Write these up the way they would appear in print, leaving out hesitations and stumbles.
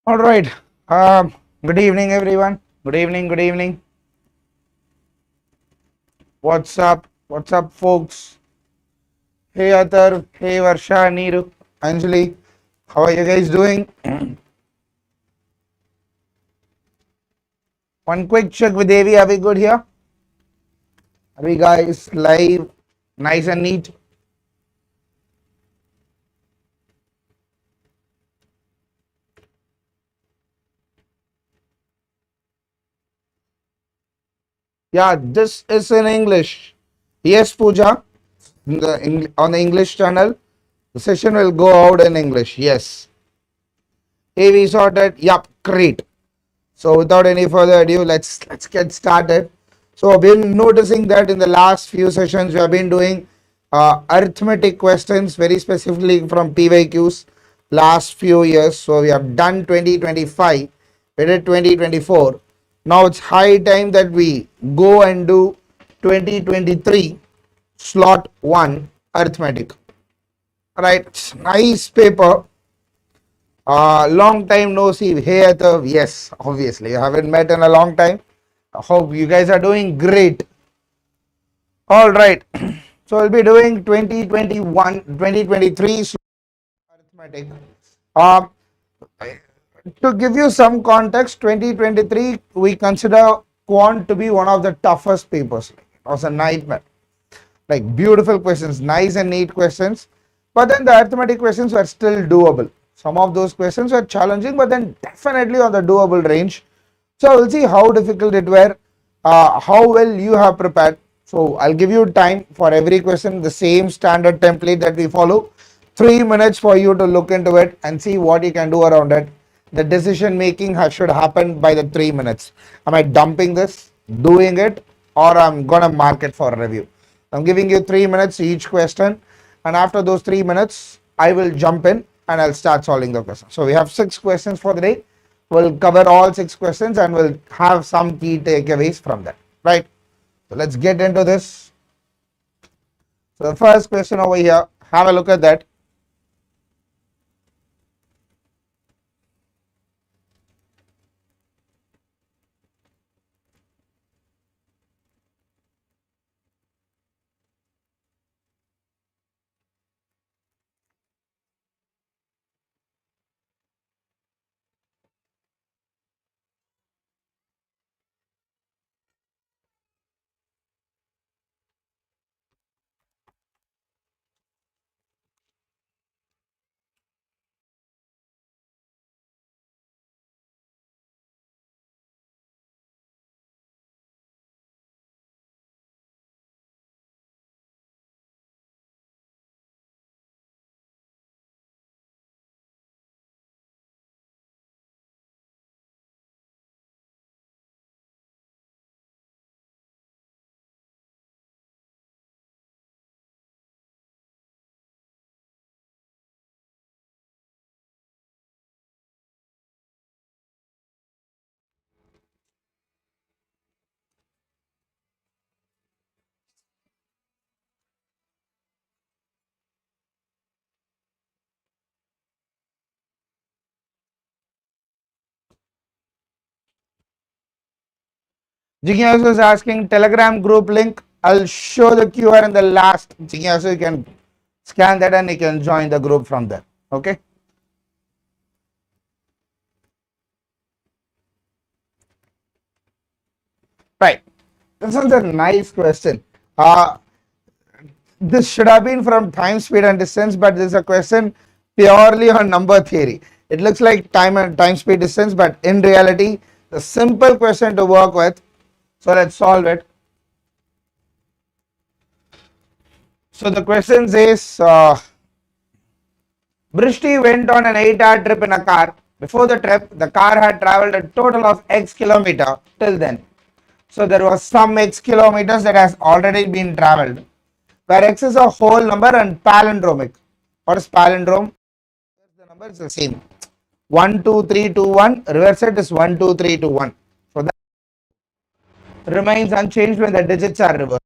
All right. Good evening, everyone. Good evening. Good evening. What's up? What's up, folks? Hey, Atar. Hey, Varsha, Neeru, Anjali. How are you guys doing? One quick check with Devi. Are we good here? Are we guys live? Nice and neat. Yeah, this is in English. Yes, Pooja. On the English channel, the session will go out in English. Yes. Hey, we sorted. Yup, great. So without any further ado, let's get started. So I've been noticing that in the last few sessions we have been doing arithmetic questions, very specifically from PYQs last few years. So we have done 2025, we did 2024. Now it's high time that we go and do 2023 slot 1 arithmetic. Right, nice paper. Long time no see. Hey, Atav. Yes, obviously. You haven't met in a long time. I hope you guys are doing great. All right. So we'll be doing 2021, 2023 arithmetic. Um, to give you some context, 2023 we consider quant to be one of the toughest papers. It was a nightmare. Like beautiful questions, nice and neat questions. But then the arithmetic questions were still doable. Some of those questions were challenging, but then definitely on the doable range. So we'll see how difficult it were, how well you have prepared. So I'll give you time for every question, the same standard template that we follow. 3 minutes for you to look into it and see what you can do around it. The decision making should happen by the 3 minutes. Am I dumping this, doing it, or I'm gonna mark it for review? I'm giving you 3 minutes each question, and after those 3 minutes, I will jump in and I'll start solving the question. So we have 6 questions for the day. We'll cover all 6 questions and we'll have some key takeaways from that, right? So let's get into this. So the first question over here, have a look at that. Jigyasu is asking Telegram group link. I'll show the QR in the last. Jigyasu, you can scan that and you can join the group from there. Okay. Right. This is a nice question. This should have been from time, speed, and distance, but this is a question purely on number theory. It looks like time, speed, distance, but in reality, the simple question to work with. So let's solve it. So the question says, Brishti went on an 8-hour trip in a car. Before the trip, the car had traveled a total of X kilometer till then. So there was some X kilometers that has already been traveled, where X is a whole number and palindromic. What is palindrome? The number is the same. 1, 2, 3, 2, 1. Reverse it is 1, 2, 3, 2, 1. So that remains unchanged when the digits are reversed.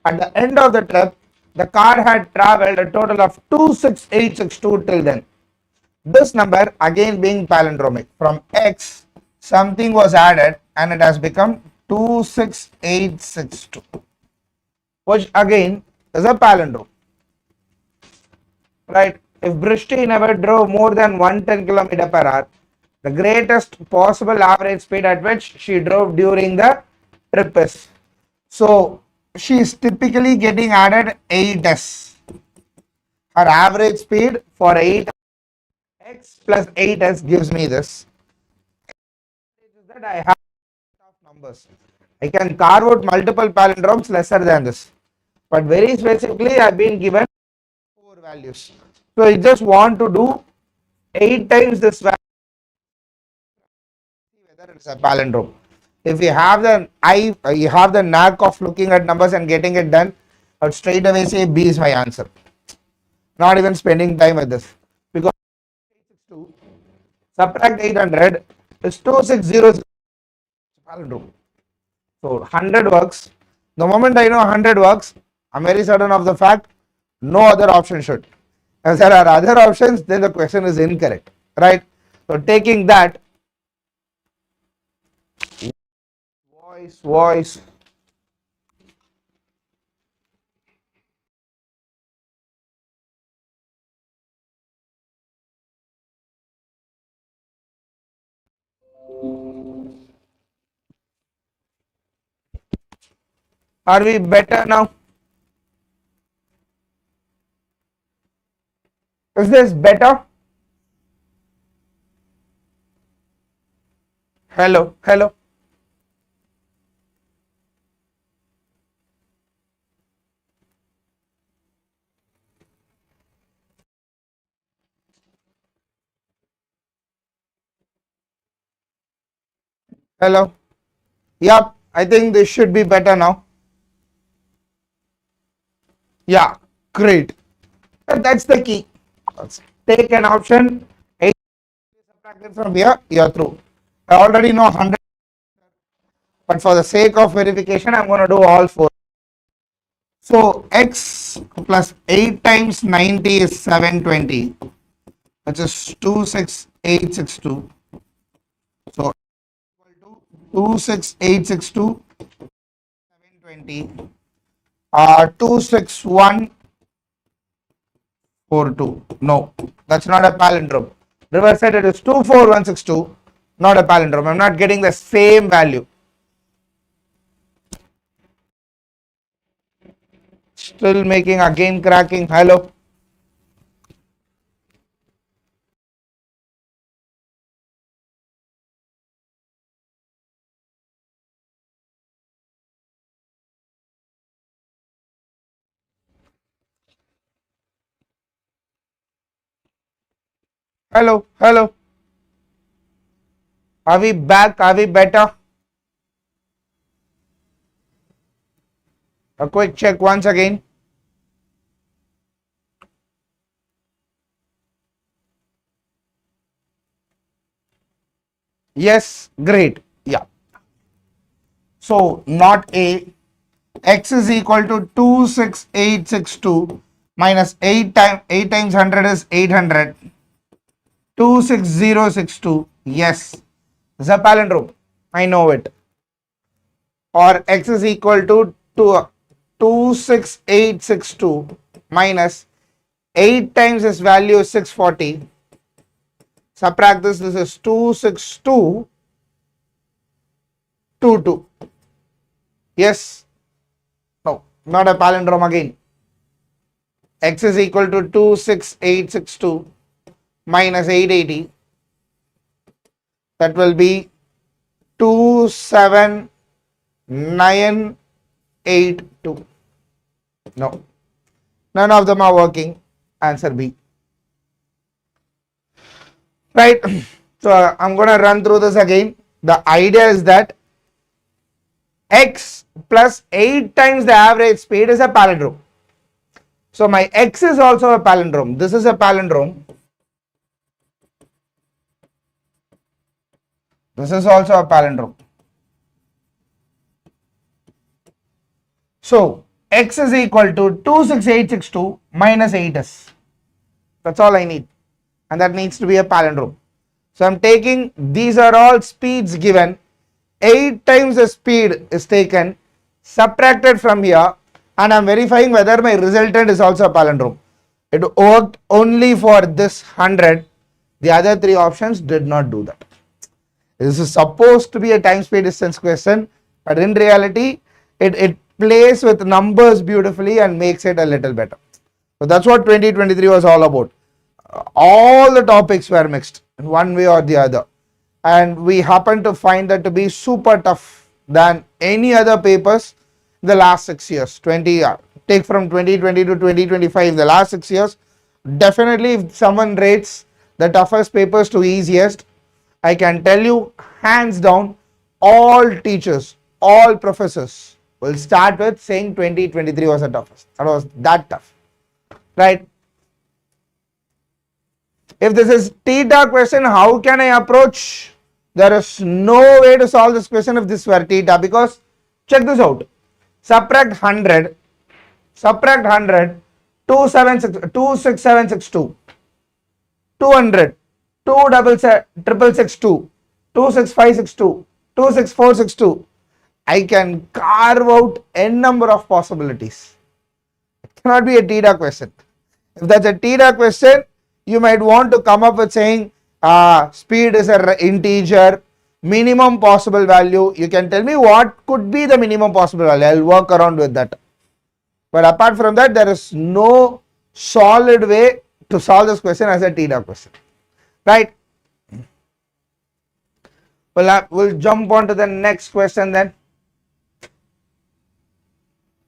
At the end of the trip, the car had traveled a total of 26862 till then. This number again being palindromic. From x, something was added and it has become 26862, which again is a palindrome. Right? If Brishti never drove more than 110 km per hour, the greatest possible average speed at which she drove during the trip is. So she is typically getting added 8s. Her average speed for 8 x plus 8s gives me this. That I have numbers. I can carve out multiple palindromes lesser than this. But very specifically, I have been given 4 values. So I just want to do 8 times this value, whether it's a palindrome. If you have the knack of looking at numbers and getting it done, I would straight away say B is my answer. Not even spending time with this, because 862 subtract 800 is 260 palindrome. So 100 works. The moment I know 100 works, I'm very certain of the fact no other option should. If there are other options, then the question is incorrect, right? So taking that, voice. Are we better now? Is this better? Hello. Hello. Yep, I think this should be better now. Yeah, great. That's the key. Let's take an option. 8 subtracted from here, you're through. I already know 100, but for the sake of verification, I'm going to do all 4. So x plus 8 times 90 is 720, which is 26862. So 26862, 720, 26142. No, that's not a palindrome. Reverse side, it is 24162, not a palindrome. I'm not getting the same value. Still making, again cracking. Hello. Hello. Are we back? Are we better? A quick check once again. Yes, great. Yeah. So not A. X is equal to 26862 minus 8 times 100 is 800. 26062. Yes. This is a palindrome. I know it. Or x is equal to 26862 minus 8 times this value is 640. Subtract this is 26222. Yes. No, not a palindrome again. X is equal to 26862 minus 880. That will be 27982. No, none of them are working. Answer B. Right. So I'm going to run through this again. The idea is that x plus 8 times the average speed is a palindrome. So my x is also a palindrome. This is a palindrome. This is also a palindrome. So x is equal to 26862 minus 8s. That's all I need. and that needs to be a palindrome. So I'm taking, these are all speeds given, 8 times the speed is taken, subtracted from here, and I'm verifying whether my resultant is also a palindrome. It worked only for this 100. The other 3 options did not do that. This is supposed to be a time speed distance question, but in reality, it plays with numbers beautifully and makes it a little better. So that's what 2023 was all about. All the topics were mixed in one way or the other, and we happen to find that to be super tough than any other papers in the last 6 years. Take from 2020 to 2025, the last 6 years, definitely if someone rates the toughest papers to easiest, I can tell you hands down, all teachers, all professors will start with saying 2023 was the toughest. That was that tough, right? If this is theta question, how can I approach? There is no way to solve this question if this were theta, because check this out. Subtract 100, 26762, 200, 26662, 26562, 26462. I can carve out n number of possibilities. It cannot be a theta question. If that's a theta question, you might want to come up with saying speed is an integer, minimum possible value. You can tell me what could be the minimum possible value. I'll work around with that. But apart from that, there is no solid way to solve this question as a theta question, right? Well, we'll jump on to the next question then.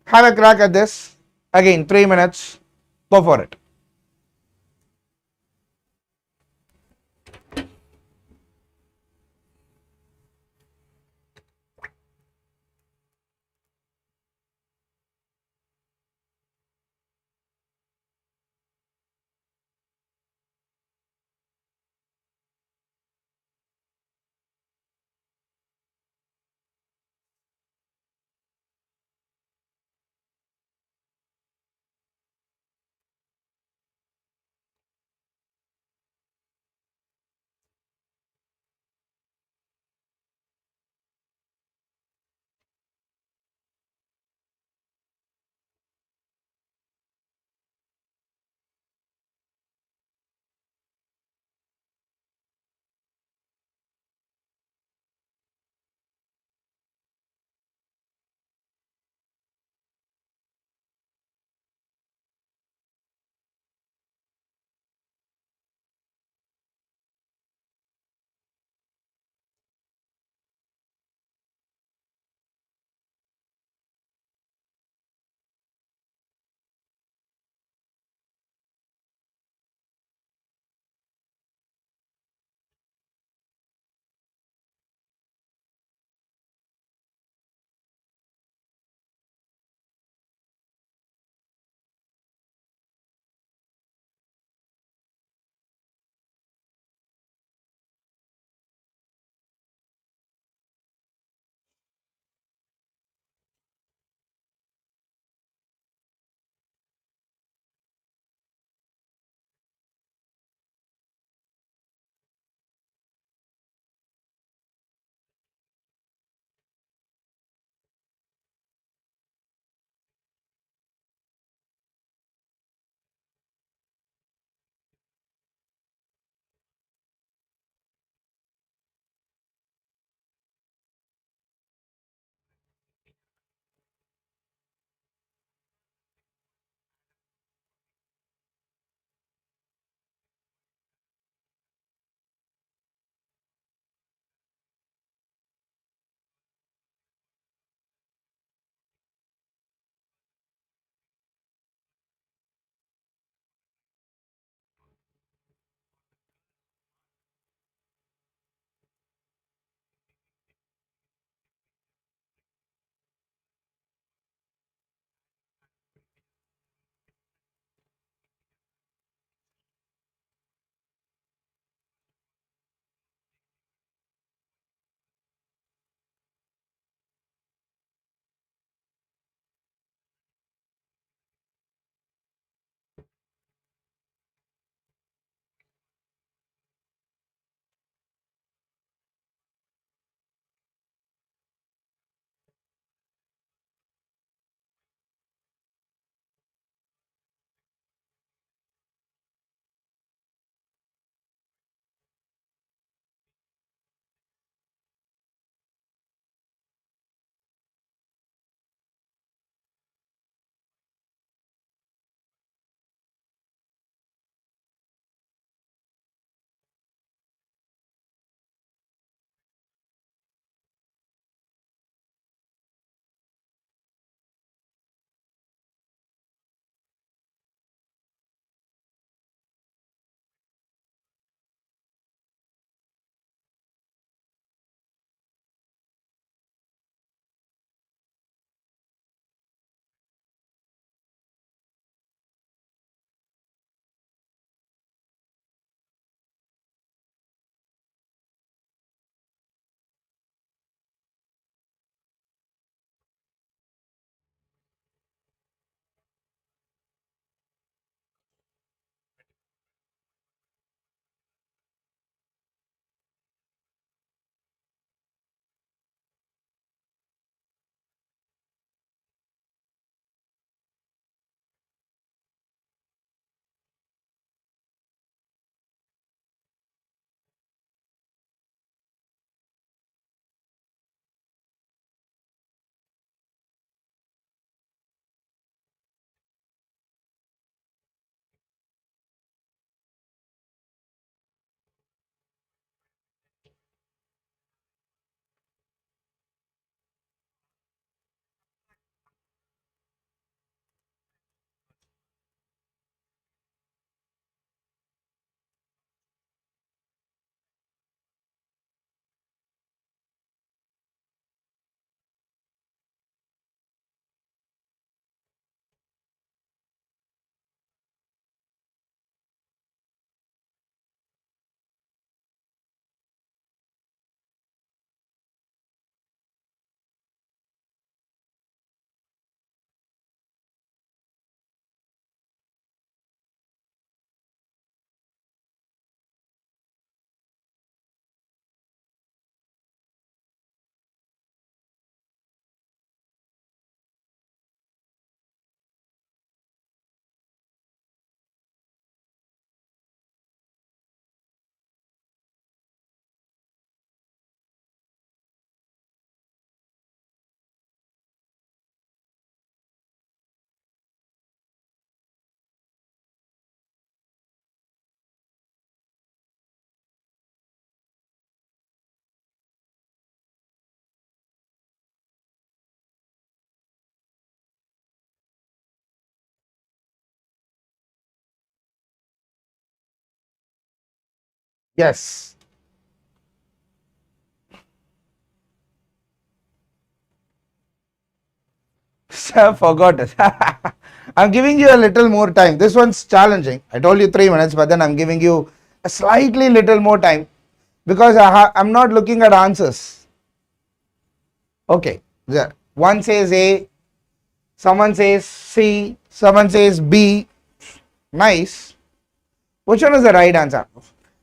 Have a crack at this. Again, 3 minutes. Go for it. Yes. Sir, forgot it. I'm giving you a little more time. This one's challenging. I told you 3 minutes, but then I'm giving you a slightly little more time because I'm not looking at answers. Okay. One says A, someone says C, someone says B. Nice. Which one is the right answer?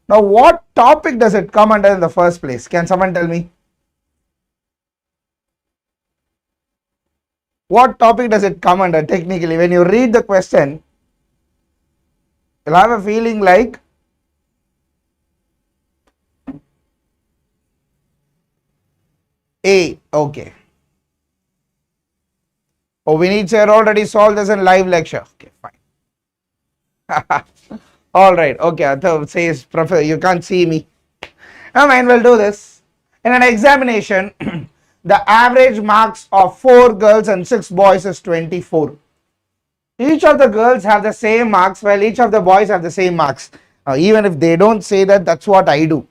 Now, what topic does it come under in the first place? Can someone tell me? What topic does it come under technically? When you read the question, you'll have a feeling like A. Okay. Oh, Vinit sir already solved this in live lecture. Okay, fine. All right. Okay. Athav says, Professor, you can't see me. Now, mind, we'll do this. In an examination, the average marks of 4 girls and 6 boys is 24. Each of the girls have the same marks while each of the boys have the same marks. Now, even if they don't say that, that's what I do.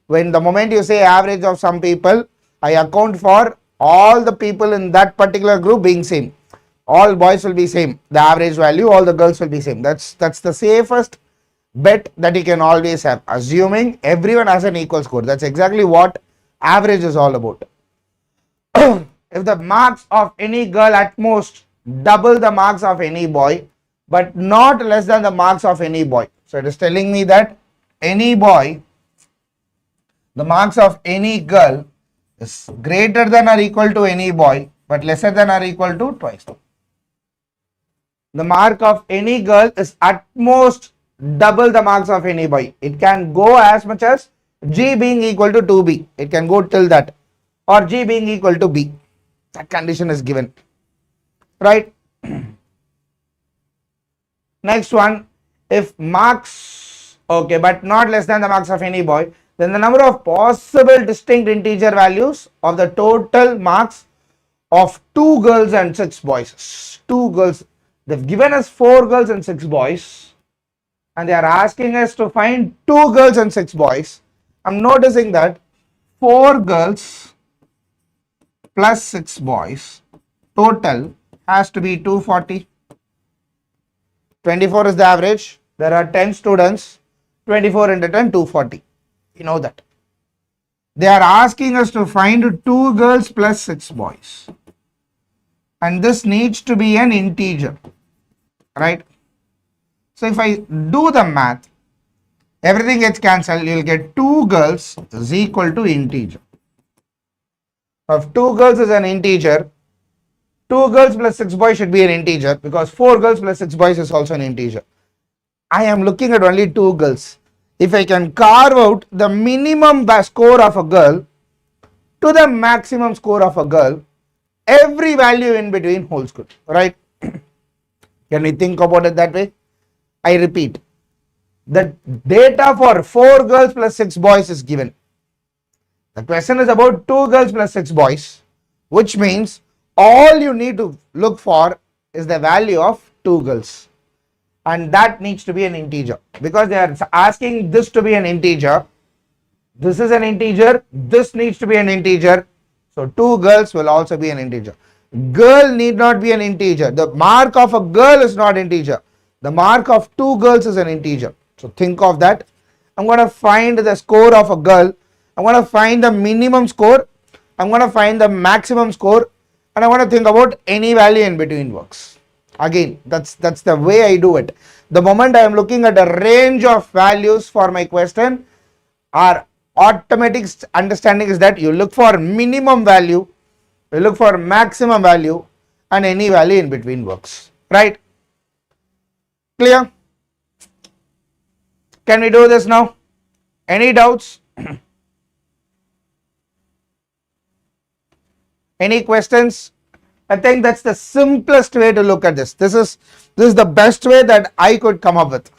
When the moment you say average of some people, I account for all the people in that particular group being same. All boys will be same. The average value, all the girls will be same. That's the safest bet that you can always have, assuming everyone has an equal score. That's exactly what average is all about. If the marks of any girl at most double the marks of any boy, but not less than the marks of any boy. So it is telling me that any boy, the marks of any girl is greater than or equal to any boy, but lesser than or equal to twice. The mark of any girl is at most double the marks of any boy. It can go as much as G being equal to 2B. It can go till that, or G being equal to B. That condition is given, right? Next one, if marks, okay, but not less than the marks of any boy, then the number of possible distinct integer values of the total marks of 2 girls and 6 boys. 2 girls, they've given us 4 girls and 6 boys, and they are asking us to find 2 girls and 6 boys. I'm noticing that 4 girls plus 6 boys total has to be 240. 24 is the average. There are 10 students. 24 into 10, 240. You know that. They are asking us to find 2 girls plus 6 boys. And this needs to be an integer, right? So if I do the math, everything gets cancelled. You will get 2 girls is equal to integer. If 2 girls is an integer, 2 girls plus 6 boys should be an integer because 4 girls plus 6 boys is also an integer. I am looking at only 2 girls. If I can carve out the minimum score of a girl to the maximum score of a girl, every value in between holds good, right? Can we think about it that way? I repeat, the data for 4 girls plus 6 boys is given. The question is about 2 girls plus 6 boys, which means all you need to look for is the value of 2 girls. And that needs to be an integer because they are asking this to be an integer. This is an integer. This needs to be an integer. So 2 girls will also be an integer. Girl need not be an integer. The mark of a girl is not integer. The mark of 2 girls is an integer. So think of that. I'm going to find the score of a girl. I'm going to find the minimum score. I'm going to find the maximum score. And I want to think about any value in between works. Again, that's the way I do it. The moment I am looking at a range of values for my question, our automatic understanding is that you look for minimum value, you look for maximum value, and any value in between works, right? Clear? Can we do this now? Any doubts? Any questions? I think that's the simplest way to look at this. This is the best way that I could come up with.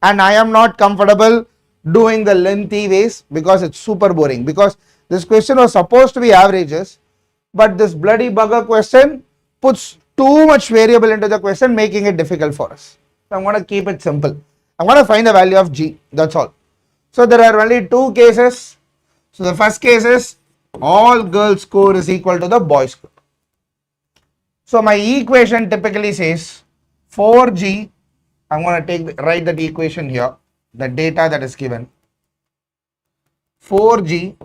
And I am not comfortable doing the lengthy ways because it's super boring. Because this question was supposed to be averages, but this bloody bugger question puts too much variable into the question, making it difficult for us. So I'm going to keep it simple. I'm going to find the value of G. That's all. So there are only two cases. So the first case is all girls score is equal to the boys score. So my equation typically says 4G, I'm going to write that equation here, the data that is given. 4G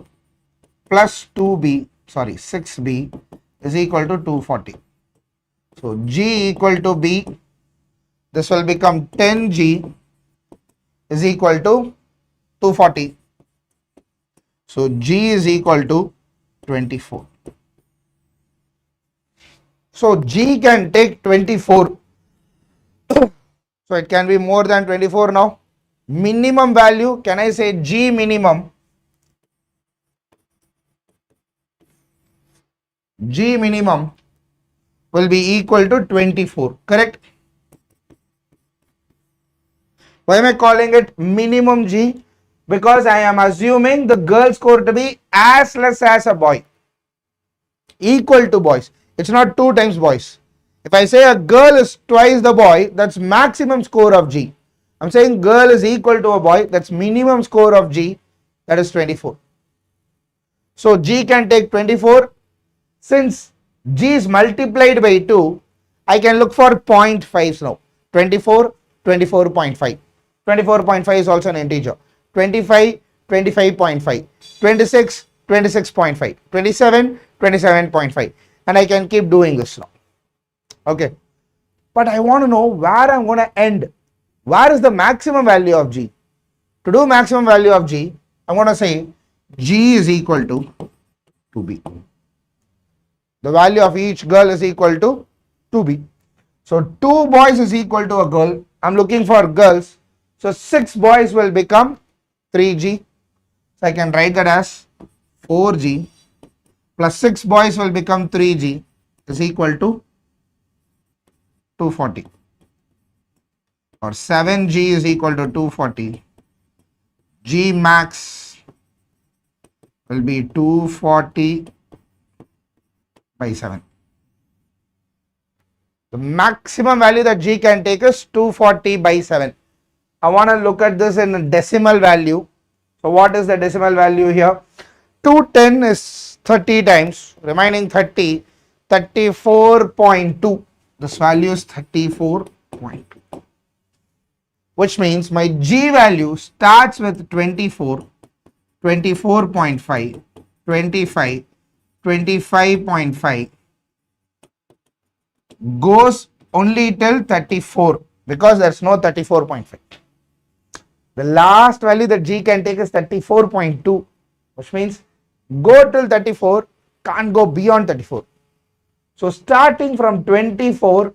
plus 6B is equal to 240. So G equal to B, this will become 10G is equal to 240. So G is equal to 24. So G can take 24. So it can be more than 24 now. Minimum value, can I say G minimum? G minimum will be equal to 24, correct? Why am I calling it minimum G? Because I am assuming the girl score to be as less as a boy, equal to boys. It's not 2 times boys. If I say a girl is twice the boy, that's maximum score of G. I'm saying girl is equal to a boy, that's minimum score of G, that is 24. So G can take 24. Since G is multiplied by 2, I can look for 0.5s now. 24, 24.5. 24.5 is also an integer. 25, 25.5. 26, 26.5. 27, 27.5. And I can keep doing this now. Okay. But I want to know where I'm going to end. Where is the maximum value of G? To do maximum value of G, I'm going to say G is equal to 2B. The value of each girl is equal to 2B. So 2 boys is equal to a girl. I'm looking for girls. So 6 boys will become 3G. So I can write that as 4G plus 6 boys will become 3G is equal to 240. Or 7G is equal to 240. G max will be 240 by 7. The maximum value that G can take is 240 by 7. I want to look at this in a decimal value. So what is the decimal value here? 210 is 30 times, remaining 30, 34.2. This value is 34.2. Which means my G value starts with 24, 24.5, 25, 25.5, goes only till 34 because there is no 34.5. The last value that G can take is 34.2, which means go till 34, can't go beyond 34. So starting from 24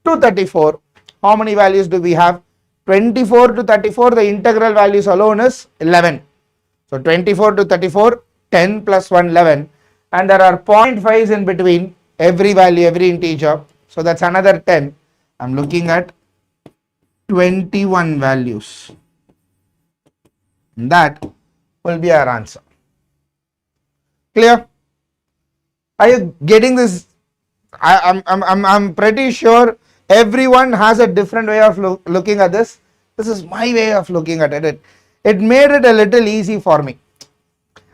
to 34, how many values do we have? 24 to 34, the integral values alone is 11. So 24 to 34, 10 plus 1, 11. And there are 0.5s in between every value, every integer. So that's another 10. I'm looking at 21 values. That will be our answer. Clear? Are you getting this? I'm pretty sure everyone has a different way of looking at this. This is my way of looking at it. It made it a little easy for me.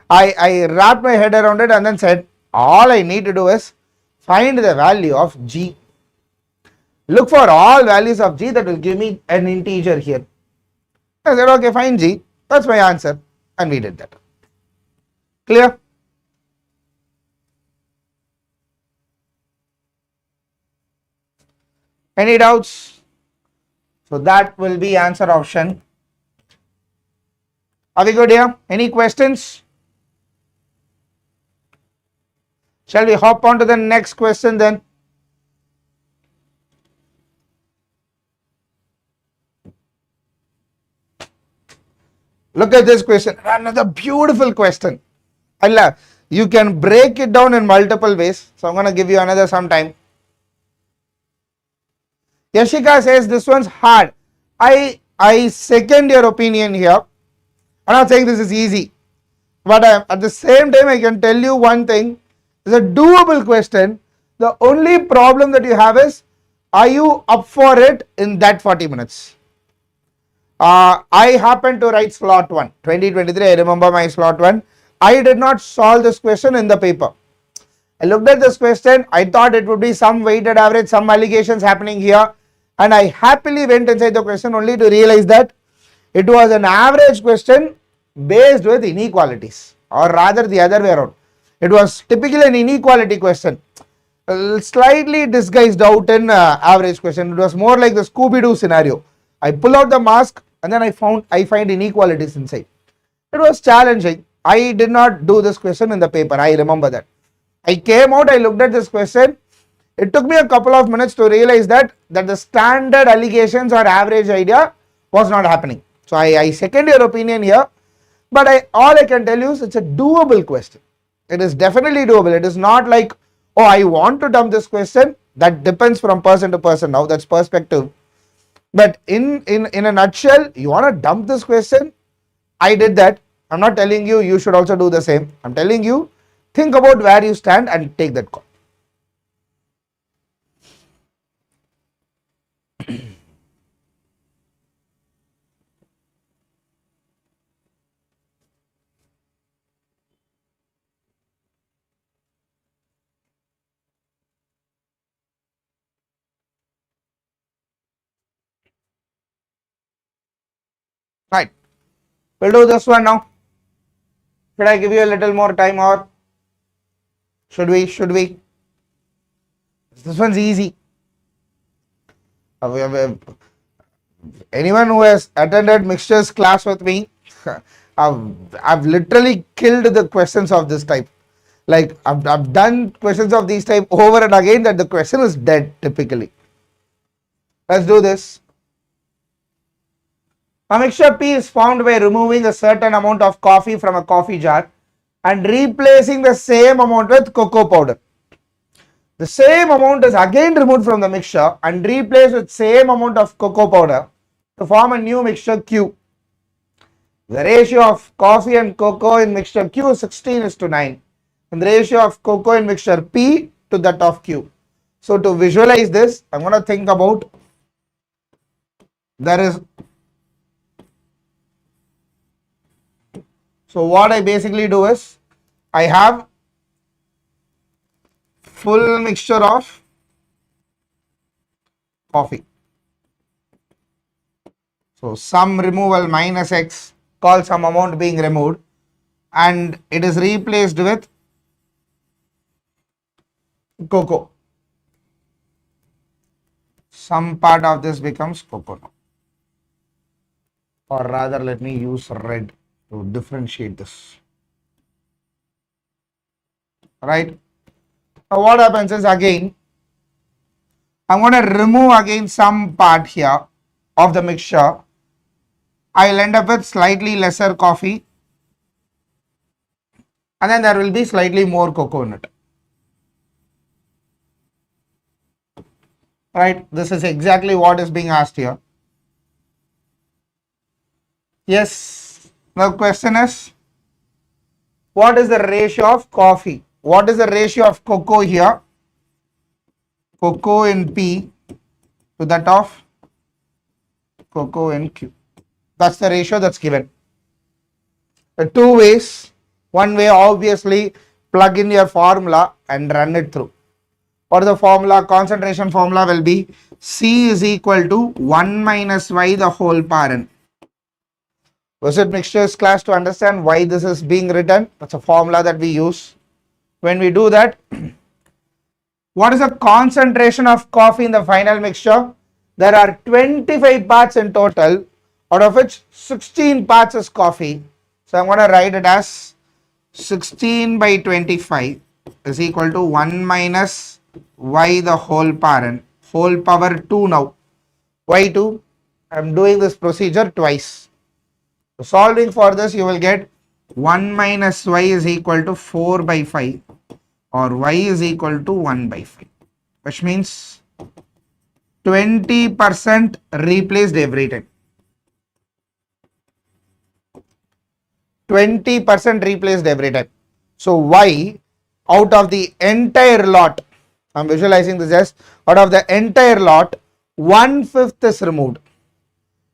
I wrapped my head around it and then said, all I need to do is find the value of G. Look for all values of G that will give me an integer here. I said, okay, find G. That's my answer. And we did that. Clear? Any doubts? So that will be answer option. Are we good here? Any questions? Shall we hop on to the next question then? Look at this question. Another beautiful question. Allah, you can break it down in multiple ways. So I'm going to give you another sometime. Yashika says this one's hard. I second your opinion here. I'm not saying this is easy, but at the same time I can tell you one thing. It's a doable question. The only problem that you have is, are you up for it in that 40 minutes? I happened to write slot 1, 2023. I remember my slot 1. I did not solve this question in the paper. I looked at this question. I thought it would be some weighted average, some alligations happening here. And I happily went inside the question only to realize that it was an average question based with inequalities, or rather the other way around. It was typically an inequality question, slightly disguised out in average question. It was more like the Scooby-Doo scenario. I pull out the mask and then I find inequalities inside. It was challenging. I did not do this question in the paper. I remember that. I came out, I looked at this question. It took me a couple of minutes to realize that the standard alligations or average idea was not happening. So I second your opinion here, but all I can tell you is it's a doable question. It is definitely doable. It is not like, oh, I want to dump this question. That depends from person to person. Now that's perspective. But in a nutshell, you want to dump this question? I did that. I'm not telling you you should also do the same. I'm telling you, think about where you stand and take that call. Right. We'll do this one now. Should I give you a little more time or should we? This one's easy. Anyone who has attended mixtures class with me, I've literally killed the questions of this type. Like I've done questions of these type over and again that the question is dead typically. Let's do this. A mixture P is formed by removing a certain amount of coffee from a coffee jar and replacing the same amount with cocoa powder. The same amount is again removed from the mixture and replaced with same amount of cocoa powder to form a new mixture Q. The ratio of coffee and cocoa in mixture Q is 16:9 and the ratio of cocoa in mixture P to that of Q. So to visualize this, I'm going to think about so what I basically do is I have full mixture of coffee. So some removal minus X, call some amount being removed, and it is replaced with cocoa. Some part of this becomes cocoa now. Or rather, let me use red to differentiate this. Right? Now what happens is again, I'm going to remove again some part here of the mixture. I'll end up with slightly lesser coffee and then there will be slightly more cocoa in it. Right? This is exactly what is being asked here. Yes. The question is, what is the ratio of coffee? What is the ratio of cocoa here? Cocoa in P to that of cocoa in Q. That's the ratio that's given. There are two ways. One way, obviously, plug in your formula and run it through. What is the formula? Concentration formula will be C is equal to 1 minus Y the whole power n. Visit mixtures class to understand why this is being written. That's a formula that we use. When we do that, what is the concentration of coffee in the final mixture? There are 25 parts in total, out of which 16 parts is coffee. So I'm going to write it as 16 by 25 is equal to 1 minus Y the whole power n, whole power 2 now. Why 2? I'm doing this procedure twice. So solving for this, you will get 1 minus Y is equal to 4 by 5 or Y is equal to 1 by 5, which means 20% replaced every time. 20% replaced every time. So Y out of the entire lot, I'm visualizing this as out of the entire lot, 1/5 is removed.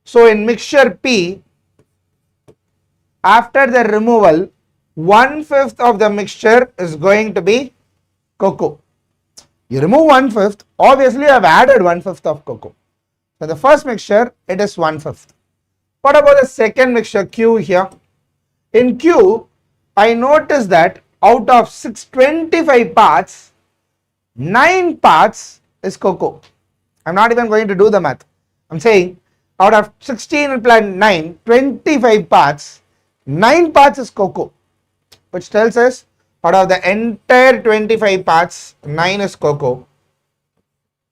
So in mixture P, after the removal, 1/5 of the mixture is going to be cocoa. You remove 1/5, obviously you have added 1/5 of cocoa. So the first mixture, it is 1/5. What about the second mixture Q here? In Q, I notice that out of 625 parts, 9 parts is cocoa. I'm not even going to do the math. I'm saying out of 16 plus 9, 25 parts, 9 parts is cocoa, which tells us out of the entire 25 parts, 9 is cocoa.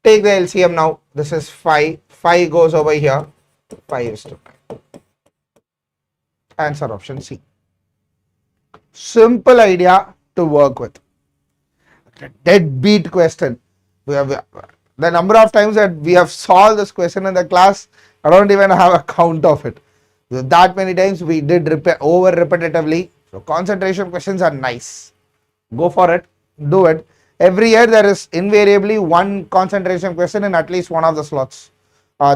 Take the LCM now. This is 5. 5 goes over here. 5 is to 9. Answer option C. Simple idea to work with. Deadbeat question. We have the number of times that we have solved this question in the class, I don't even have a count of it. That many times we did over repetitively. So concentration questions are nice. Go for it. Do it. Every year there is invariably one concentration question in at least one of the slots.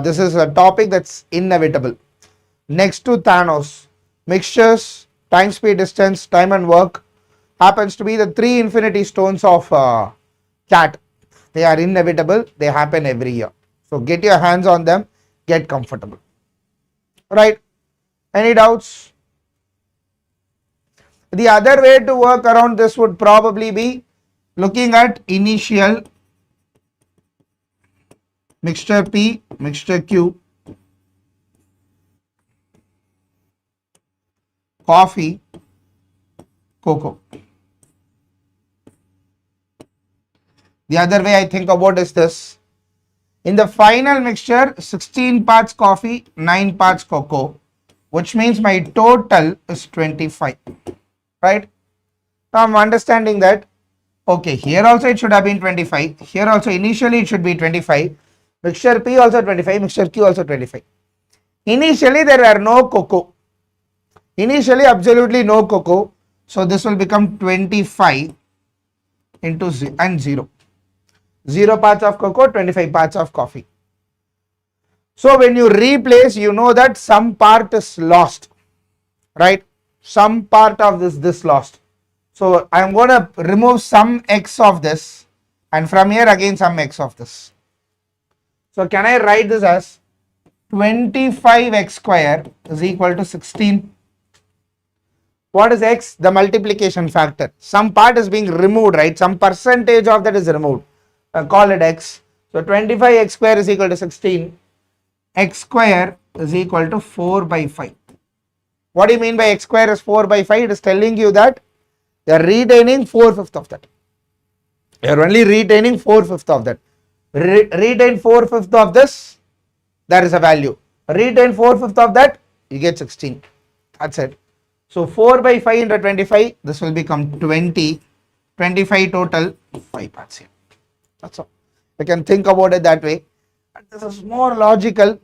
This is a topic that's inevitable. Next to Thanos, mixtures, time, speed, distance, time and work happens to be the 3 infinity stones of cat. They are inevitable. They happen every year. So get your hands on them. Get comfortable. Right? Any doubts? The other way to work around this would probably be looking at initial, mixture P, mixture Q, coffee, cocoa. The other way I think about is this. In the final mixture, 16 parts coffee, 9 parts cocoa, which means my total is 25. Right? Now I'm understanding that, okay, here also it should have been 25. Here also initially it should be 25. Mixture P also 25, mixture Q also 25. Initially there are no cocoa. Initially absolutely no cocoa. So this will become 25 into 0. 0 parts of cocoa, 25 parts of coffee. So when you replace, you know that some part is lost, right? Some part of this lost. So I am going to remove some x of this, and from here again some x of this. So can I write this as 25x square is equal to 16. What is x? The multiplication factor. Some part is being removed, right? Some percentage of that is removed. Call it x. So 25x square is equal to 16. X square is equal to 4 by 5. What do you mean by x square is 4 by 5? It is telling you that you are retaining 4/5 of that. You are only retaining 4/5 of that. Retain 4/5 of this, there is a value. Retain 4/5 of that, you get 16. That's it. So 4 by 5 into 25, this will become 20. 25 total, 5 parts here. That's all. You can think about it that way. This is more logical.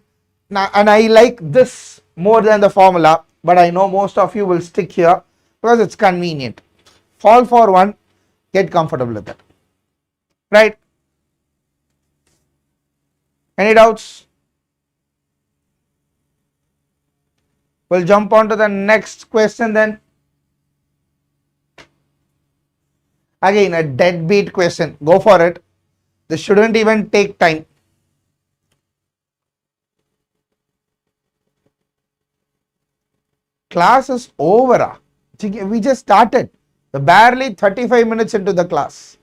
Now, and I like this more than the formula, but I know most of you will stick here because it's convenient. Fall for one, get comfortable with that. Right? Any doubts? We'll jump on to the next question then. Again, a deadbeat question. Go for it. This shouldn't even take time. Class is over. We just started. We're barely 35 minutes into the class.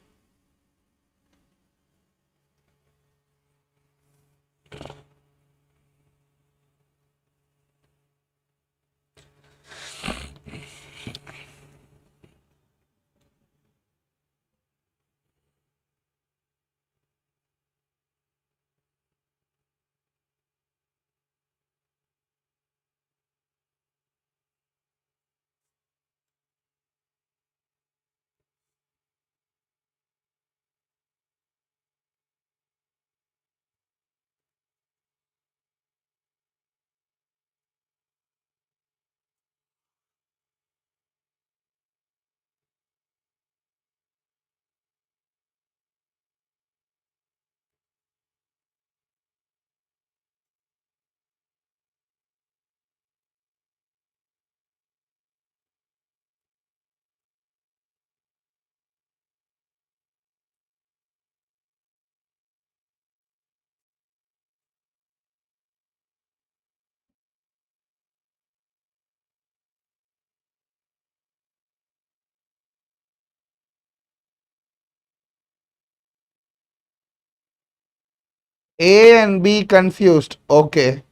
A and B confused. Okay.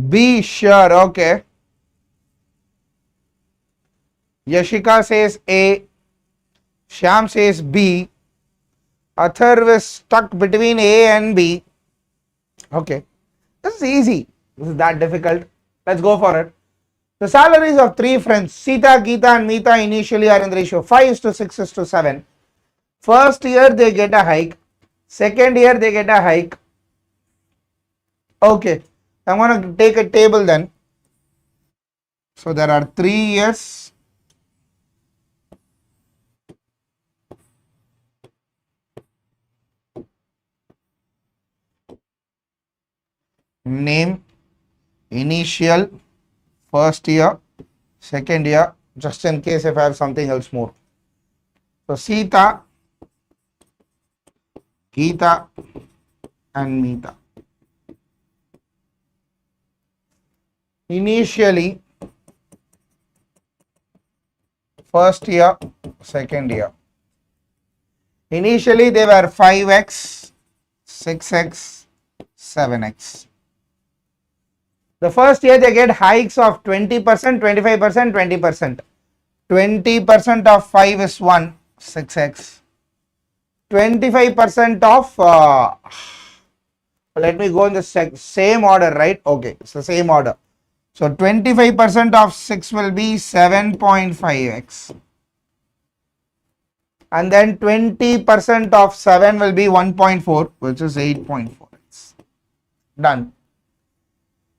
B, sure. Okay. Yashika says A. Shyam says B. Atharv is stuck between A and B. Okay. This is easy. This is that difficult. Let's go for it. The salaries of three friends, Sitha, Gita and Mita, initially are in the ratio 5:6:7. First year they get a hike. Second year they get a hike. Okay. I'm going to take a table then. So there are 3 years. Name, initial, first year, second year, just in case if I have something else more. So Sitha, Gita and Mita. Initially, first year, second year. Initially they were 5x, 6x, 7x. The first year they get hikes of 20%, 25%, 20%. 20% of 5 is 1, 6x. 25% of, let me go in the same order, right? Okay, it's the same order. So 25% of 6 will be 7.5x. And then 20% of 7 will be 1.4, which is 8.4x. Done.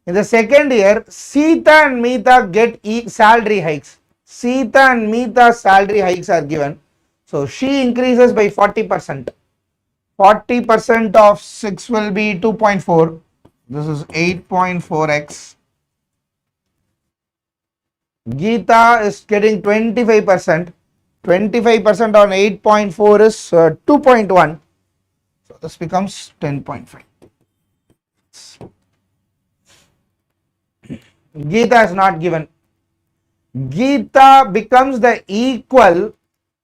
In the second year, Sitha and Mita get salary hikes. Sitha and Mita salary hikes are given. So she increases by 40%. 40% of 6 will be 2.4. This is 8.4x. Gita is getting 25%. 25% on 8.4 is 2.1. So this becomes 10.5. Gita is not given. Gita becomes the equal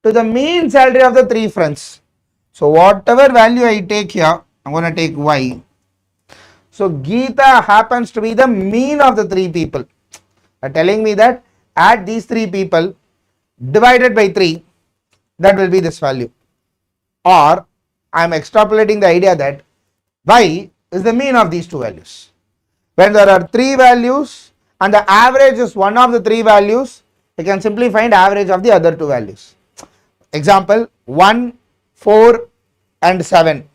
to the mean salary of the three friends. So whatever value I take here, I'm going to take y. So Gita happens to be the mean of the three people. They're telling me that add these three people divided by 3, that will be this value. Or I am extrapolating the idea that y is the mean of these two values. When there are 3 values and the average is one of the 3 values, you can simply find average of the other 2 values. Example 1, 4 and 7.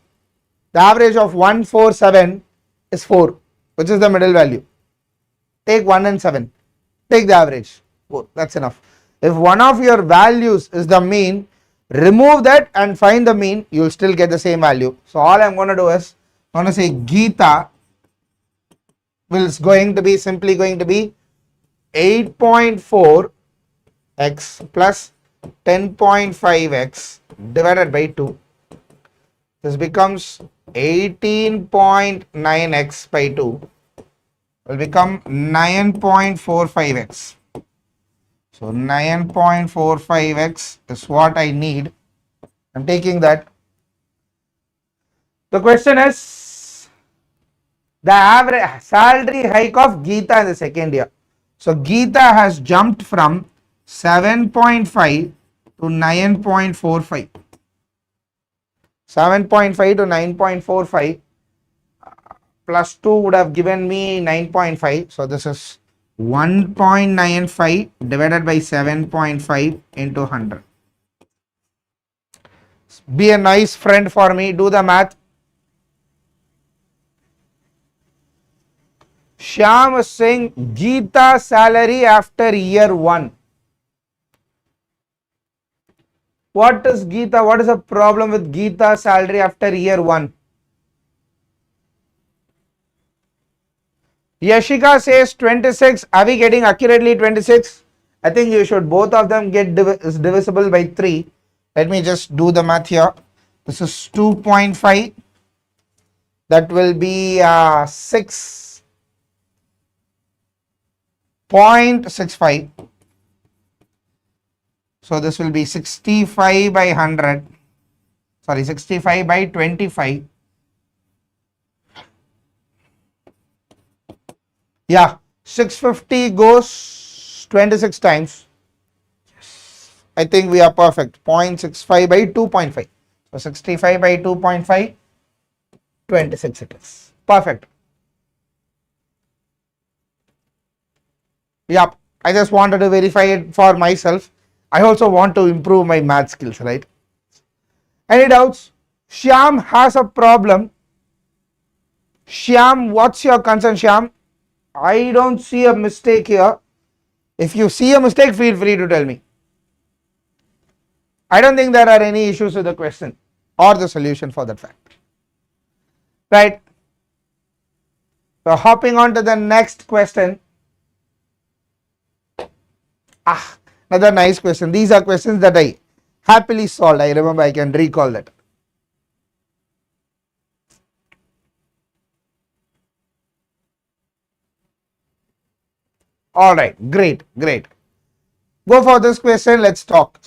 The average of 1, 4, 7 is 4, which is the middle value. Take 1 and 7. Take the average. 4. That's enough. If one of your values is the mean, remove that and find the mean, you will still get the same value. So all I am going to do is, I am going to say Gita is going to be simply going to be 8.4x plus 10.5x divided by 2. This becomes 18.9x by 2 will become 9.45x. So 9.45x is what I need. I'm taking that. The question is the average salary hike of Gita in the second year. So Gita has jumped from 7.5 to 9.45. 7.5 to 9.45 plus 2 would have given me 9.5. So this is 1.95 divided by 7.5 into 100. Be a nice friend for me. Do the math. Shyam is saying Gita salary after year 1. What is Gita? What is the problem with Gita salary after year 1? Yashika says 26. Are we getting accurately 26? I think you should both of them get is divisible by 3. Let me just do the math here. This is 2.5. That will be 6.65. So this will be 65 by 100. Sorry, 65 by 25. Yeah, 650 goes 26 times. I think we are perfect. 0.65 by 2.5. So 65 by 2.5, 26 it is. Perfect. Yep. I just wanted to verify it for myself. I also want to improve my math skills, right? Any doubts? Shyam has a problem. Shyam, what's your concern, Shyam? I don't see a mistake here. If you see a mistake, feel free to tell me. I don't think there are any issues with the question or the solution for that fact. Right. So hopping on to the next question. Another nice question. These are questions that I happily solved. I remember, I can recall that. All right, great. Go for this question. Let's talk.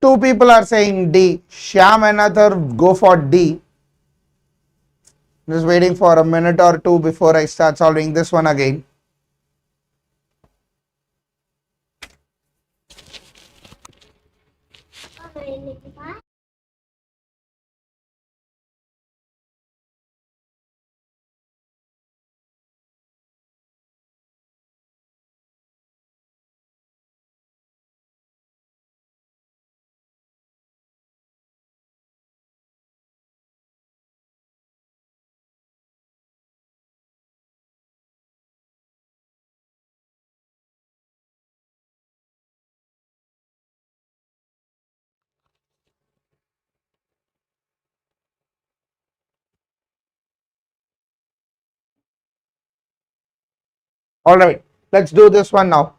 Two people are saying D. Shyam and Athar go for D. Just waiting for a minute or two before I start solving this one again. All right, let's do this one now.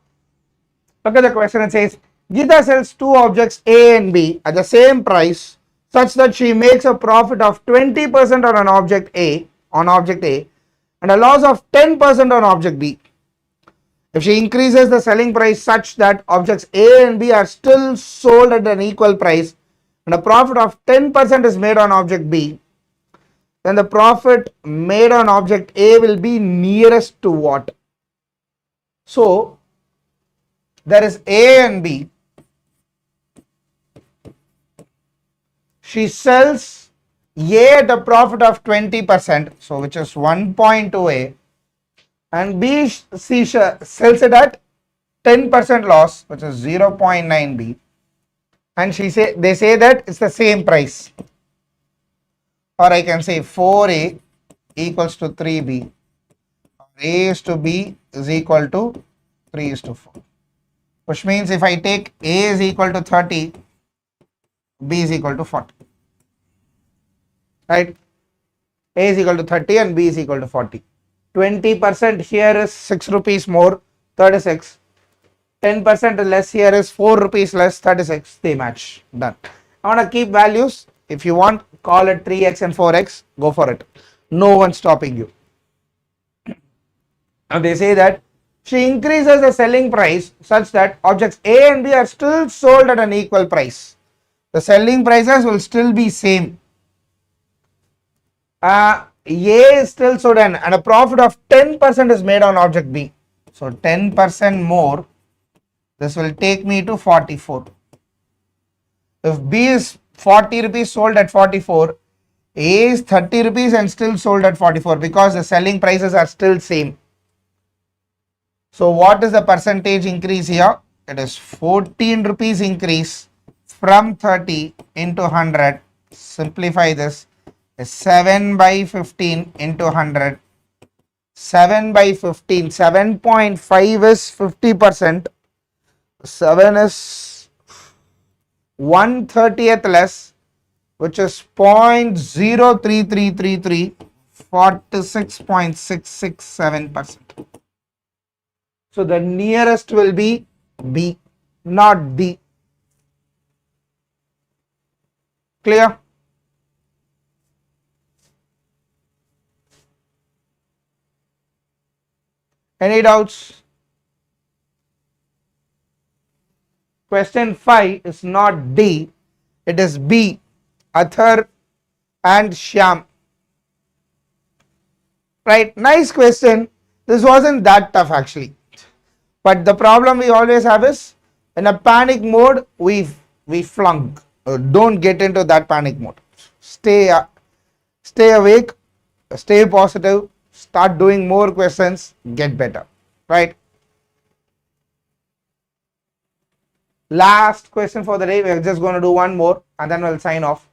Look at the question. It says Gita sells two objects A and B at the same price such that she makes a profit of 20% on an object A, and a loss of 10% on object B. If she increases the selling price such that objects A and B are still sold at an equal price and a profit of 10% is made on object B, then the profit made on object A will be nearest to what? So there is A and B. She sells A at a profit of 20%, so which is 1.2A, and B C sells it at 10% loss, which is 0.9B, and they say that it's the same price, or I can say 4A equals to 3B, A is to B is equal to 3 is to 4, which means if I take A is equal to 30, B is equal to 40, right? A is equal to 30 and B is equal to 40. 20% here is 6 rupees more, 36. 10% less here is 4 rupees less, 36. They match. Done. I want to keep values. If you want, call it 3x and 4x, go for it. No one stopping you. And they say that she increases the selling price such that objects A and B are still sold at an equal price. The selling prices will still be same. A is still sold and a profit of 10% is made on object B. So 10% more, this will take me to 44. If B is 40 rupees sold at 44, A is 30 rupees and still sold at 44 because the selling prices are still same. So what is the percentage increase here? It is 14 rupees increase from 30 into 100. Simplify this. 7 by 15 into 100. 7 by 15. 7.5 is 50%. 7 is 1/30th less, which is 0.03333, 46.667%. So the nearest will be B, not D. Clear? Any doubts? Question 5 is not D, it is B, Athar and Shyam. Right, nice question. This wasn't that tough actually. But the problem we always have is in a panic mode, we flunk. Don't get into that panic mode. Stay awake, stay positive, start doing more questions, get better. Right? Last question for the day. We're just going to do one more and then we'll sign off.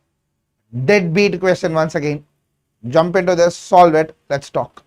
Deadbeat question once again. Jump into this, solve it. Let's talk.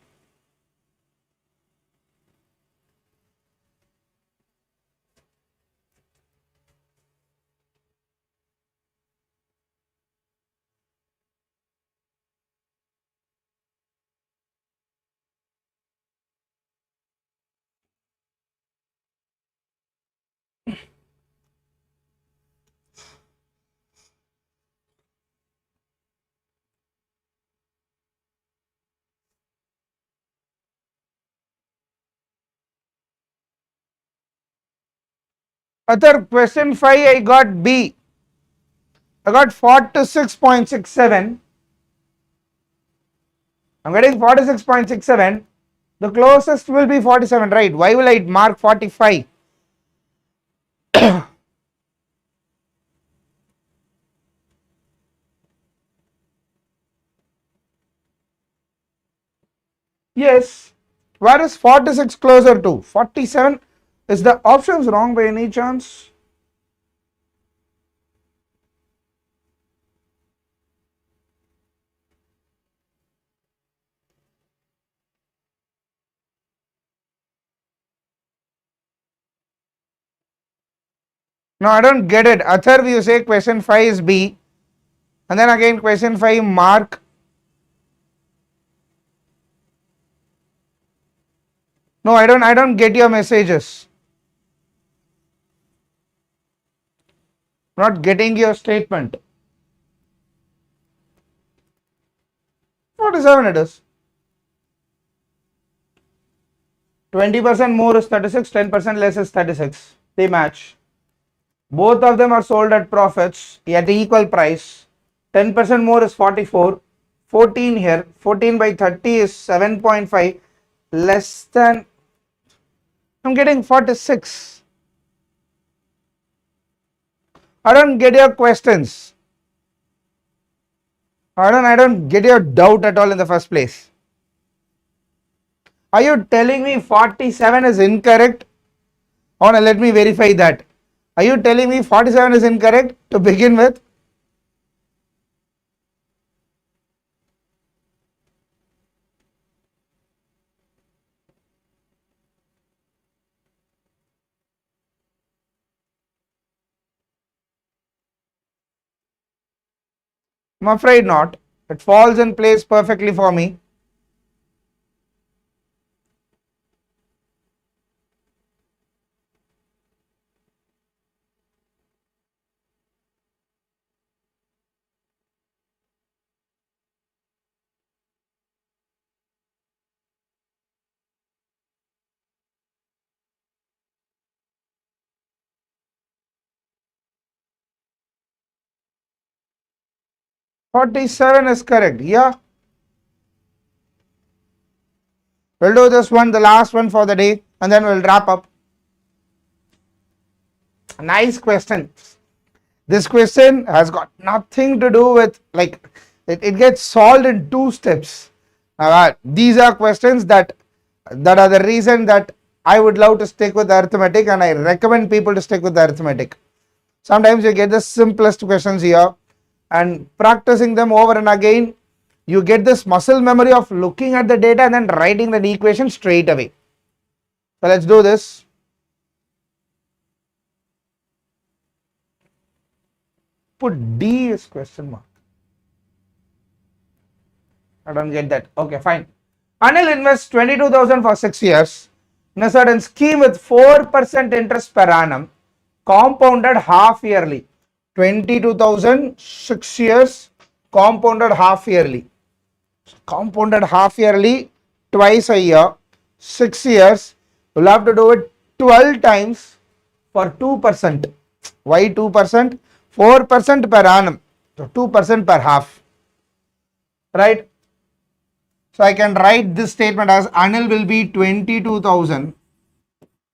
Other question 5, I got B. I got 46.67. I'm getting 46.67. The closest will be 47, right? Why will I mark 45? Yes. Where is 46 closer to? 47? Is the options wrong by any chance? No, I don't get it. Athar, you say question 5 is B. And then again question 5 mark. No, I don't get your messages. Not getting your statement. 47 it is. 20% more is 36, 10% less is 36. They match. Both of them are sold at profits at equal price. 10% more is 44. 14 here. 14 by 30 is 7.5. Less than, I'm getting 46. I don't get your questions. I don't get your doubt at all in the first place. Are you telling me 47 is incorrect? Or let me verify that. Are you telling me 47 is incorrect to begin with? I'm afraid not. It falls in place perfectly for me. Forty-seven is correct. Yeah. We'll do this one, the last one for the day, and then we'll wrap up. Nice question. This question has got nothing to do with, like, it gets solved in 2 steps. These are questions that are the reason that I would love to stick with arithmetic, and I recommend people to stick with arithmetic. Sometimes you get the simplest questions here, and practicing them over and again, you get this muscle memory of looking at the data and then writing the equation straight away. So let's do this. Put D as question mark. I don't get that. Okay, fine. Anil invests 22,000 for 6 years in a certain scheme with 4% interest per annum, compounded half yearly. 22,000, 6 years, compounded half yearly. Compounded half yearly, twice a year, 6 years. We'll have to do it 12 times for 2%. Why 2%? 4% per annum. So 2% per half. Right? So I can write this statement as Anil will be 22,000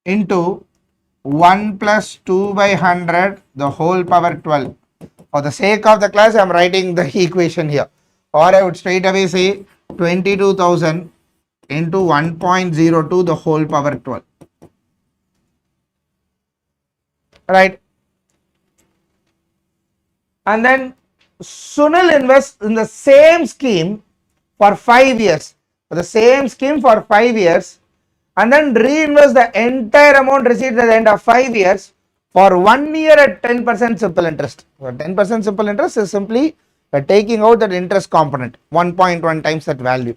into 1 plus 2 by 100 the whole power 12. For the sake of the class, I am writing the equation here. Or I would straight away say 22,000 into 1.02 the whole power 12. Right? And then Sunil invests in the same scheme for 5 years. For the same scheme for 5 years, and then reinvest the entire amount received at the end of 5 years for 1 year at 10% simple interest. So 10% simple interest is simply taking out that interest component, 1.1 times that value.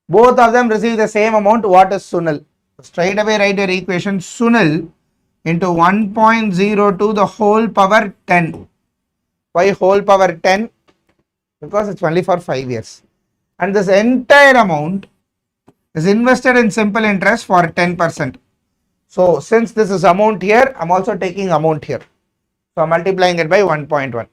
Both of them receive the same amount. What is Sunil? Straight away write your equation. Sunil into 1.02 the whole power 10. Why whole power 10? Because it's only for 5 years. And this entire amount is invested in simple interest for 10%. So since this is amount here, I'm also taking amount here. So I'm multiplying it by 1.1.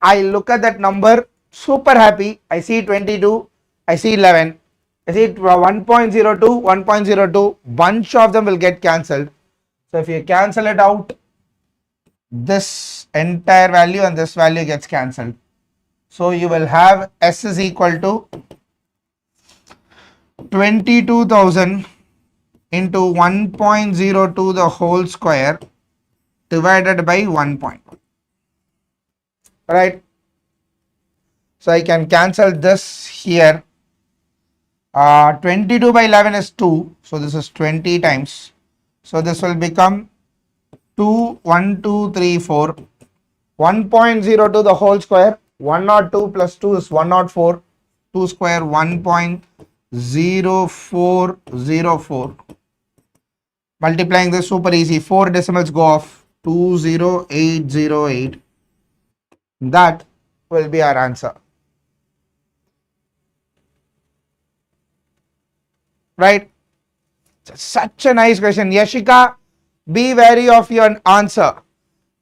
I look at that number, super happy. I see 22, I see 11, I see 1.02, 1.02, bunch of them will get cancelled. So if you cancel it out, this entire value and this value gets cancelled. So you will have S is equal to 22,000 into 1.02 the whole square divided by 1.1. Right? So I can cancel this here. 22 by 11 is 2. So this is 20 times. So this will become 2, 1, 2, 3, 4. 1.02 the whole square. 102 plus 2 is 104. 2 square 1.0404. Multiplying this super easy. 4 decimals go off. 20808. That will be our answer. Right? Such a nice question. Yashika, be wary of your answer.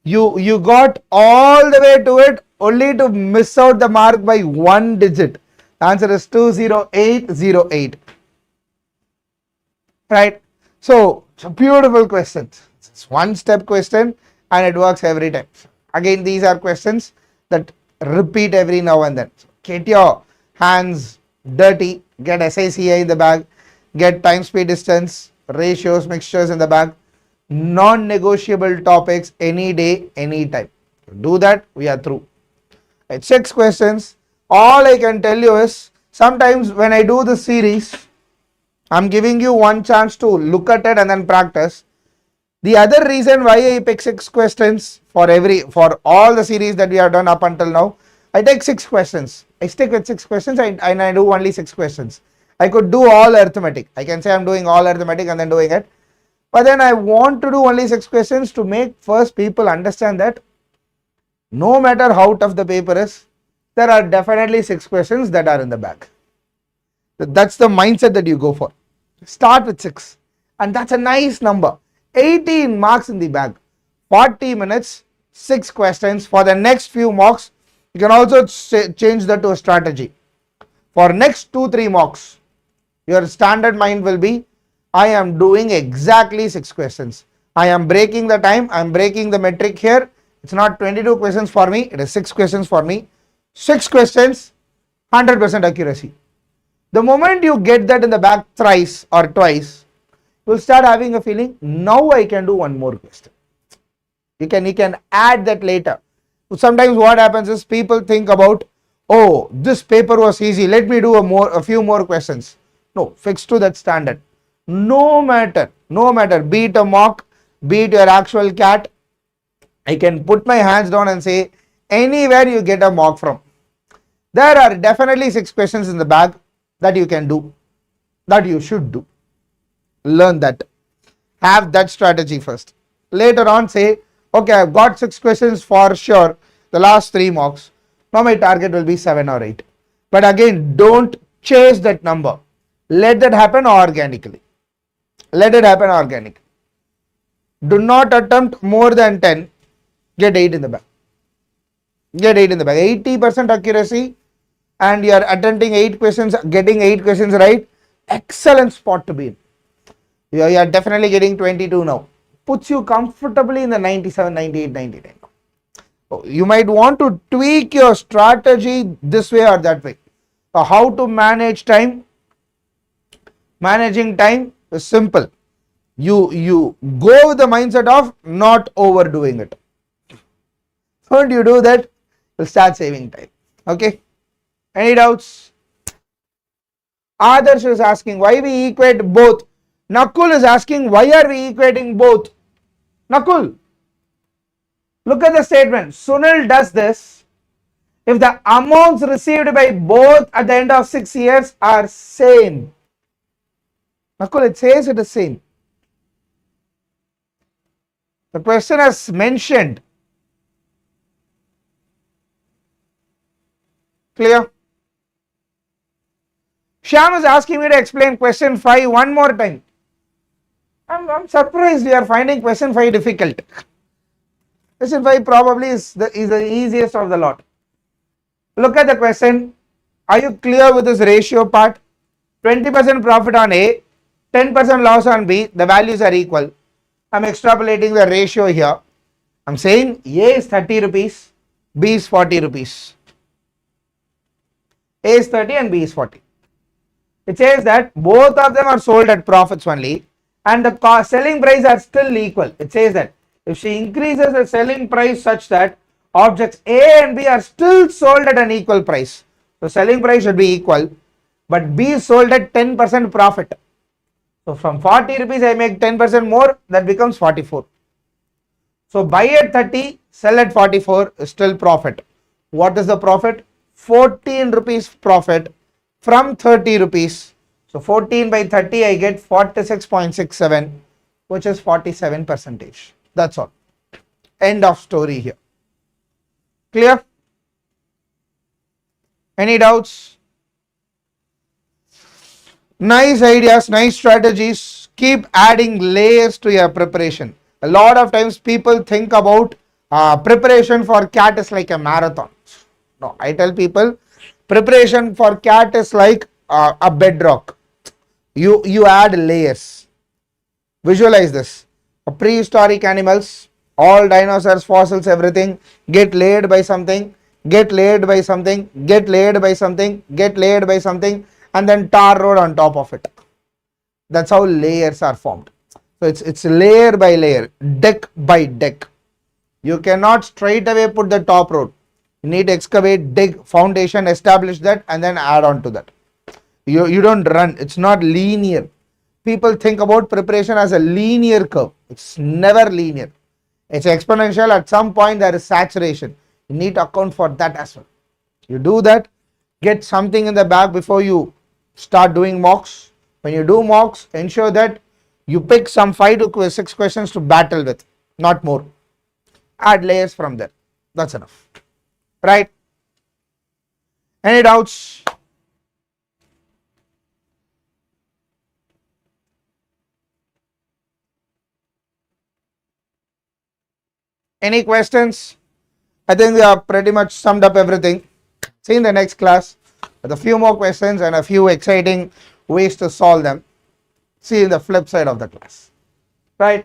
You got all the way to it only to miss out the mark by 1 digit. The answer is 20808. Right? So it's a beautiful question. It's one step question and it works every time. Again, these are questions that repeat every now and then. Get your hands dirty, get SICI in the bag, get time speed distance, ratios, mixtures in the bag, non-negotiable topics any day, any time. Do that, we are through. It's 6 questions. All I can tell you is sometimes when I do the series, I'm giving you one chance to look at it and then practice. The other reason why I pick 6 questions for all the series that we have done up until now, I take 6 questions. I stick with 6 questions and I do only 6 questions. I could do all arithmetic. I can say I'm doing all arithmetic and then doing it. But then I want to do only 6 questions to make first people understand that no matter how tough the paper is, there are definitely 6 questions that are in the bag. That's the mindset that you go for. Start with 6 and that's a nice number. 18 marks in the bag. 40 minutes, 6 questions. For the next few mocks, you can also change that to a strategy. For next 2-3 mocks, your standard mind will be, I am doing exactly 6 questions. I am breaking the time, I am breaking the metric here. It's not 22 questions for me, it is 6 questions for me. 6 questions, 100% accuracy. The moment you get that in the bag thrice or twice, you will start having a feeling, now I can do one more question. You can add that later. Sometimes what happens is people think about, oh, this paper was easy, let me do a few more questions. No, fix to that standard. No matter, be it a mock, be it your actual cat, I can put my hands down and say, anywhere you get a mock from, there are definitely 6 questions in the bag that you can do, that you should do. Learn that. Have that strategy first. Later on say, okay, I've got 6 questions for sure, the last 3 mocks. Now my target will be 7 or 8. But again, don't chase that number. Let that happen organically. Let it happen organically. Do not attempt more than 10. Get 8 in the bag. Get 8 in the bag. 80% accuracy and you are attempting 8 questions, getting 8 questions right. Excellent spot to be in. You are definitely getting 22 now. Puts you comfortably in the 97, 98, 99. You might want to tweak your strategy this way or that way. How to manage time? Managing time is simple. You go with the mindset of not overdoing it. Once you do that, you'll start saving time. Okay? Any doubts? Adarsh is asking why we equate both. Nakul is asking why are we equating both? Nakul, look at the statement. Sunil does this if the amounts received by both at the end of 6 years are same. Nakul, it says it is same. The question has mentioned. Clear? Shyam is asking me to explain question 5 one more time. I'm surprised you are finding question 5 difficult. Question 5 probably is the easiest of the lot. Look at the question. Are you clear with this ratio part? 20% profit on A, 10% loss on B, the values are equal. I'm extrapolating the ratio here. I'm saying A is 30 rupees, B is 40 rupees. A is 30 and B is 40. It says that both of them are sold at profits only and the selling price are still equal. It says that if she increases the selling price such that objects A and B are still sold at an equal price. So selling price should be equal, but B is sold at 10% profit. So from 40 rupees I make 10% more, that becomes 44. So buy at 30, sell at 44 is still profit. What is the profit? 14 rupees profit from 30 rupees. So 14 by 30 I get 46.67, which is 47%. That's all. End of story here. Clear? Any doubts? Nice ideas, nice strategies. Keep adding layers to your preparation. A lot of times people think about preparation for CAT is like a marathon. No, I tell people preparation for CAT is like a bedrock. You add layers. Visualize this. Prehistoric animals, all dinosaurs, fossils, everything get layered by something, get layered by something, get layered by something, get layered by something, and then tar road on top of it. That's how layers are formed. So it's layer by layer, deck by deck. You cannot straight away put the top road. You need to excavate, dig, foundation, establish that, and then add on to that. You don't run. It's not linear. People think about preparation as a linear curve. It's never linear. It's exponential. At some point there is saturation. You need to account for that as well. You do that, get something in the bag before you start doing mocks. When you do mocks, ensure that you pick some 5 to 6 questions to battle with, not more. Add layers from there. That's enough. Right? Any doubts? Any questions? I think we have pretty much summed up everything. See you in the next class with a few more questions and a few exciting ways to solve them. See you in the flip side of the class. Right?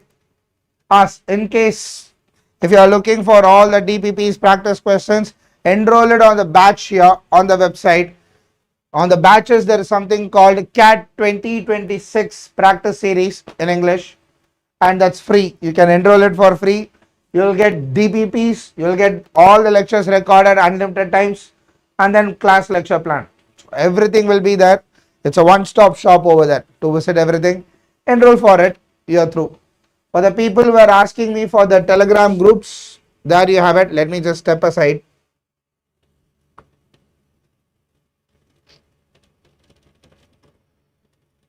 As in case if you are looking for all the DPP's practice questions, enroll it on the batch here on the website. On the batches there is something called CAT 2026 practice series in English, and that's free. You can enroll it for free. You will get DPPs, you will get all the lectures recorded unlimited times, and then class lecture plan. So everything will be there. It's a one-stop shop over there to visit everything. Enroll for it, you are through. For the people who are asking me for the Telegram groups, there you have it. Let me just step aside.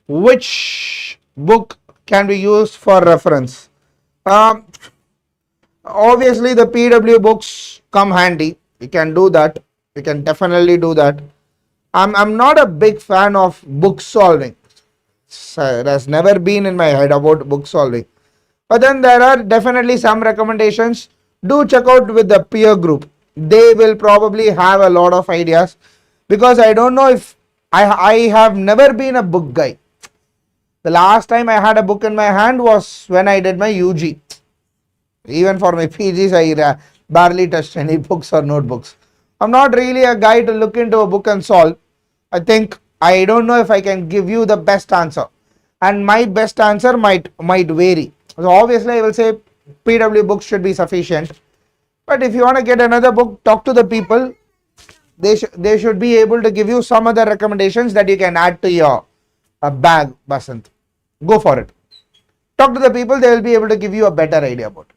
Which book can be used for reference? Obviously the PW books come handy. You can do that. You can definitely do that. I'm not a big fan of book solving. It has never been in my head about book solving. But then there are definitely some recommendations. Do check out with the peer group. They will probably have a lot of ideas, because I don't know if I have never been a book guy. The last time I had a book in my hand was when I did my UG. Even for my PGs, I barely touched any books or notebooks. I'm not really a guy to look into a book and solve. I don't know if I can give you the best answer, and my best answer might vary. So obviously I will say PW books should be sufficient, but if you want to get another book, talk to the people. They should be able to give you some other recommendations that you can add to your bag, Basant. Go for it. Talk to the people, they will be able to give you a better idea about it.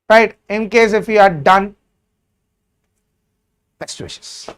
Right? In case if you are done, best wishes.